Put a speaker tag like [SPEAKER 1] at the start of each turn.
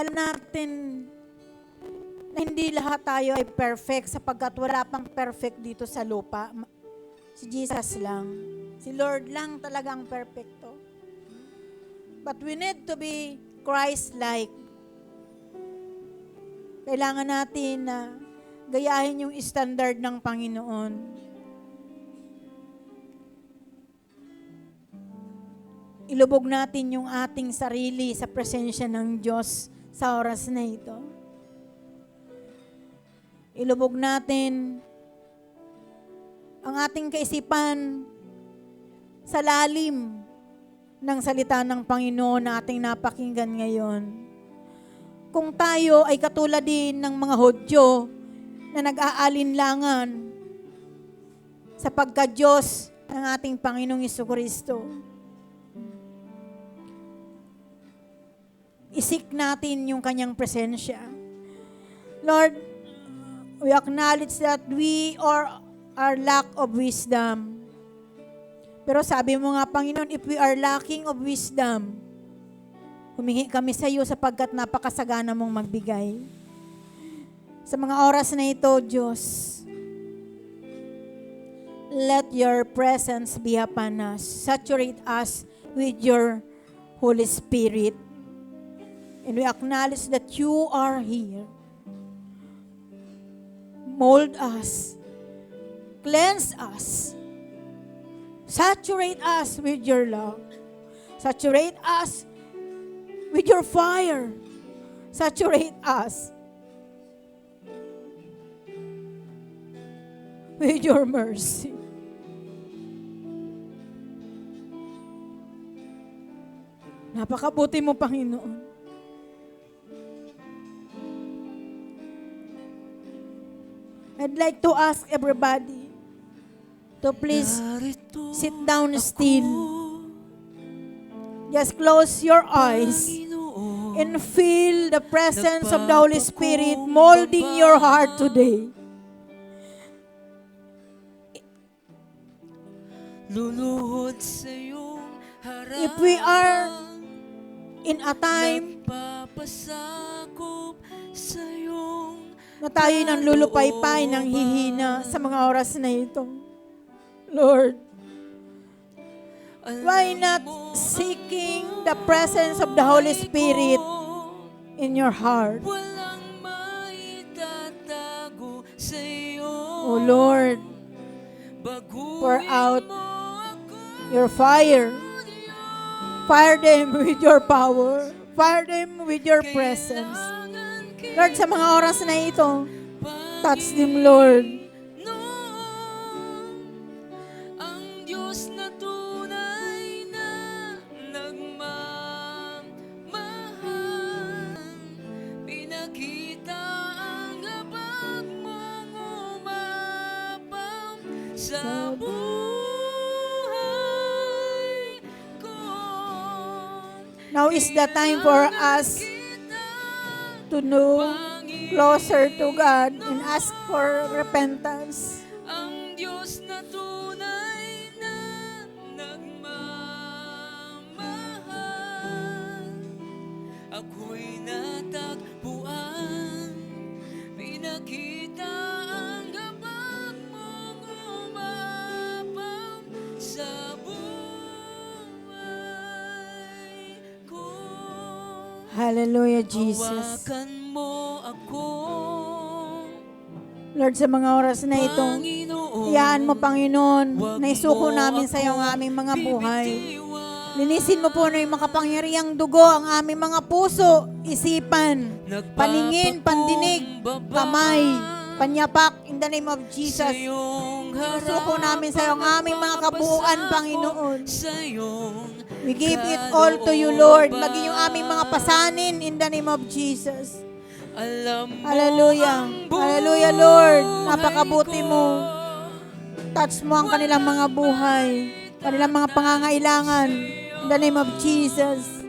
[SPEAKER 1] alam natin na hindi lahat tayo ay perfect sapagkat wala pang perfect dito sa lupa. Si Jesus lang. Si Lord lang talagang perfecto. But we need to be Christ-like. Kailangan natin na gayahin yung standard ng Panginoon. Ilubog natin yung ating sarili sa presensya ng Diyos sa oras na ito. Ilubog natin ang ating kaisipan sa lalim ng salita ng Panginoon na ating napakinggan ngayon. Kung tayo ay katulad din ng mga Hudyo na nag-aalinlangan sa pagka-Diyos ng ating Panginoong Jesucristo, isik natin yung kanyang presensya. Lord, we acknowledge that we are lack of wisdom. Pero sabi mo nga, Panginoon, if we are lacking of wisdom, humingi kami sa iyo sapagkat napakasagana mong magbigay. Sa mga oras na ito, Diyos, let your presence be upon us. Saturate us with your Holy Spirit. And we acknowledge that you are here. Mold us. Cleanse us. Saturate us with your love. Saturate us with your fire. Saturate us with your mercy. Napakabuti mo, Panginoon. I'd like to ask everybody to please sit down still. Just close your eyes and feel the presence of the Holy Spirit molding your heart today. If we are in a time na tayo nang lulupaypay, nang hihina sa mga oras na ito, Lord, why not seeking the presence of the Holy Spirit in your heart? Oh Lord, pour out your fire. Fire them with your power. Fire them with your presence. Lord, sa mga oras na ito, touch them, Lord.
[SPEAKER 2] Sa buhay ko.
[SPEAKER 1] Now is the time for us to know closer to God and ask for repentance.
[SPEAKER 2] Ang Diyos na tunay na nagmamahal, ako'y natagpuan, pinakita ang gabag mong umapang sa buhay ko.
[SPEAKER 1] Hallelujah, Jesus.
[SPEAKER 2] Hawakan mo ako,
[SPEAKER 1] Lord, sa mga oras na ito,
[SPEAKER 2] Panginoon.
[SPEAKER 1] iyaan mo, Panginoon, na isuko namin sa iyo ang aming mga buhay. Linisin mo po na yung makapangyarihang dugo ang aming mga puso, isipan, paningin, pandinig, kamay, panyapak, in the name of Jesus. Isuko namin sa iyo ang aming mga kabuuan, Panginoon. We give it all to you, Lord. Maging yung aming mga pasanin in the name of Jesus. Hallelujah. Hallelujah, Lord. Napakabuti mo. Touch mo ang kanilang mga buhay, kanilang mga pangangailangan. In the name of Jesus.